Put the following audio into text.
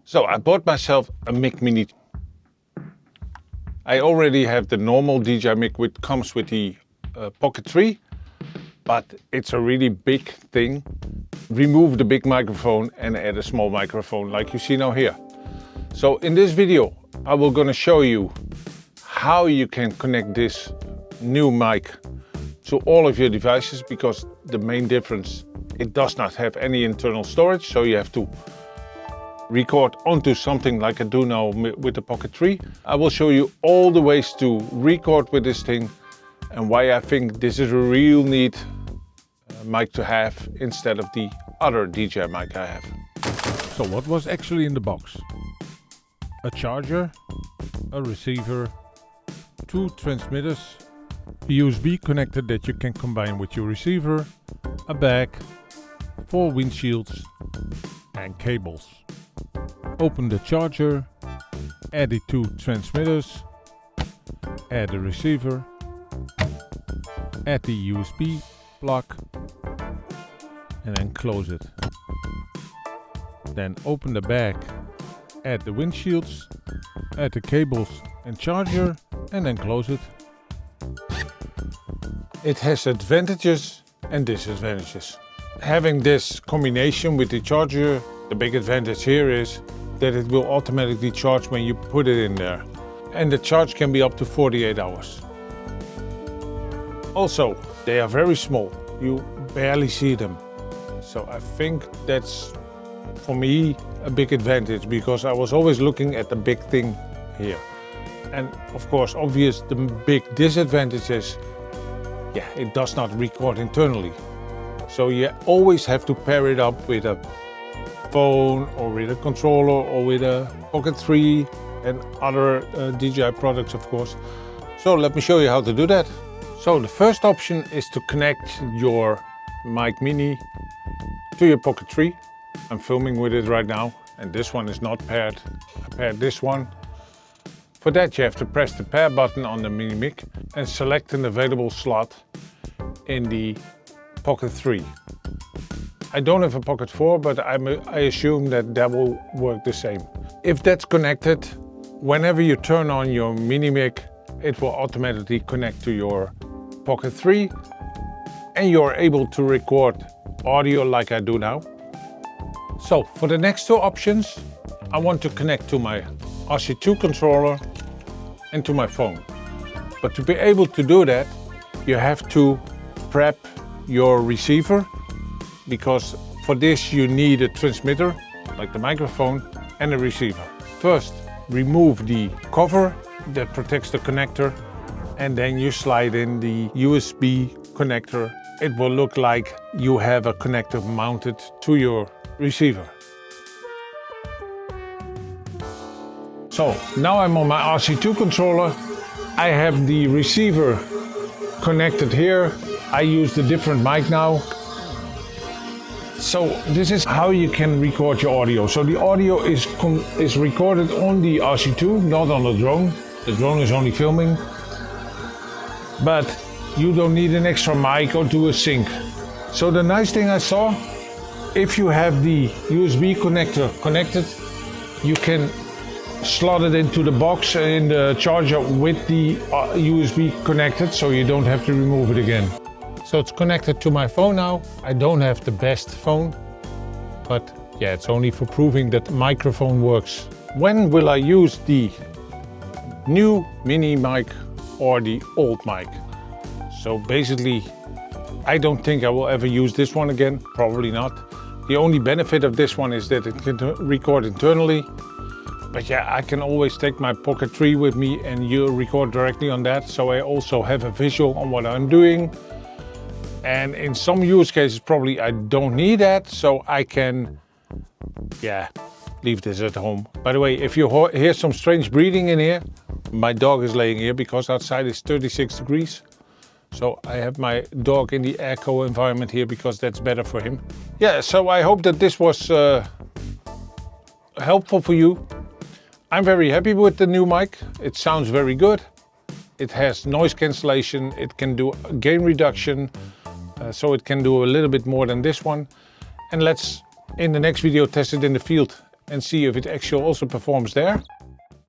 So I bought myself a Mic Mini. I already have the normal DJI Mic which comes with the Pocket 3, but it's a really big thing. Remove the big microphone and add a small microphone like you see now here. So in this video I will gonna show you how you can connect this new mic to all of your devices, because the main difference, it does not have any internal storage, so you have to record onto something like I do now with the Pocket 3. I will show you all the ways to record with this thing and why I think this is a real neat mic to have instead of the other DJI mic I have. So what was actually in the box? A charger, a receiver, 2 transmitters, a USB connector that you can combine with your receiver, a bag, 4 windshields and cables. Open the charger, add the 2 transmitters, add the receiver, add the USB plug and then close it. Then open the bag, add the windshields, add the cables and charger and then close it. It has advantages and disadvantages. Having this combination with the charger, the big advantage here is that it will automatically charge when you put it in there. And the charge can be up to 48 hours. Also, they are very small. You barely see them. So I think that's, for me, a big advantage, because I was always looking at the big thing here. And of course, obvious, the big disadvantage is, it does not record internally. So you always have to pair it up with a phone or with a controller or with a Pocket 3 and other DJI products, of course. So let me show you how to do that. So the first option is to connect your Mic Mini to your Pocket 3. I'm filming with it right now and this one is not paired. I paired this one. For that you have to press the pair button on the Mini Mic and select an available slot in the Pocket 3. I don't have a Pocket 4, but I assume that will work the same. If that's connected, whenever you turn on your Mini Mic, it will automatically connect to your Pocket 3 and you're able to record audio like I do now. So for the next 2 options, I want to connect to my RC2 controller and to my phone. But to be able to do that, you have to prep your receiver, because for this you need a transmitter, like the microphone, and a receiver. First, remove the cover that protects the connector, and then you slide in the USB connector. It will look like you have a connector mounted to your receiver. So now I'm on my RC2 controller. I have the receiver connected here. I use the different mic now. So this is how you can record your audio. So the audio is recorded on the RC2, not on the drone. The drone is only filming. But you don't need an extra mic or do a sync. So the nice thing I saw, if you have the USB connector connected, you can slot it into the box in the charger with the USB connected, so you don't have to remove it again. So it's connected to my phone now. I don't have the best phone, but it's only for proving that the microphone works. When will I use the new mini mic or the old mic? So basically, I don't think I will ever use this one again, probably not. The only benefit of this one is that it can record internally. But I can always take my Pocket 3 with me and you record directly on that. So I also have a visual on what I'm doing. And in some use cases, probably I don't need that. So I can, leave this at home. By the way, if you hear some strange breathing in here, my dog is laying here because outside is 36 degrees. So I have my dog in the echo environment here because that's better for him. So I hope that this was helpful for you. I'm very happy with the new mic. It sounds very good. It has noise cancellation. It can do gain reduction. So it can do a little bit more than this one. And let's, in the next video, test it in the field and see if it actually also performs there.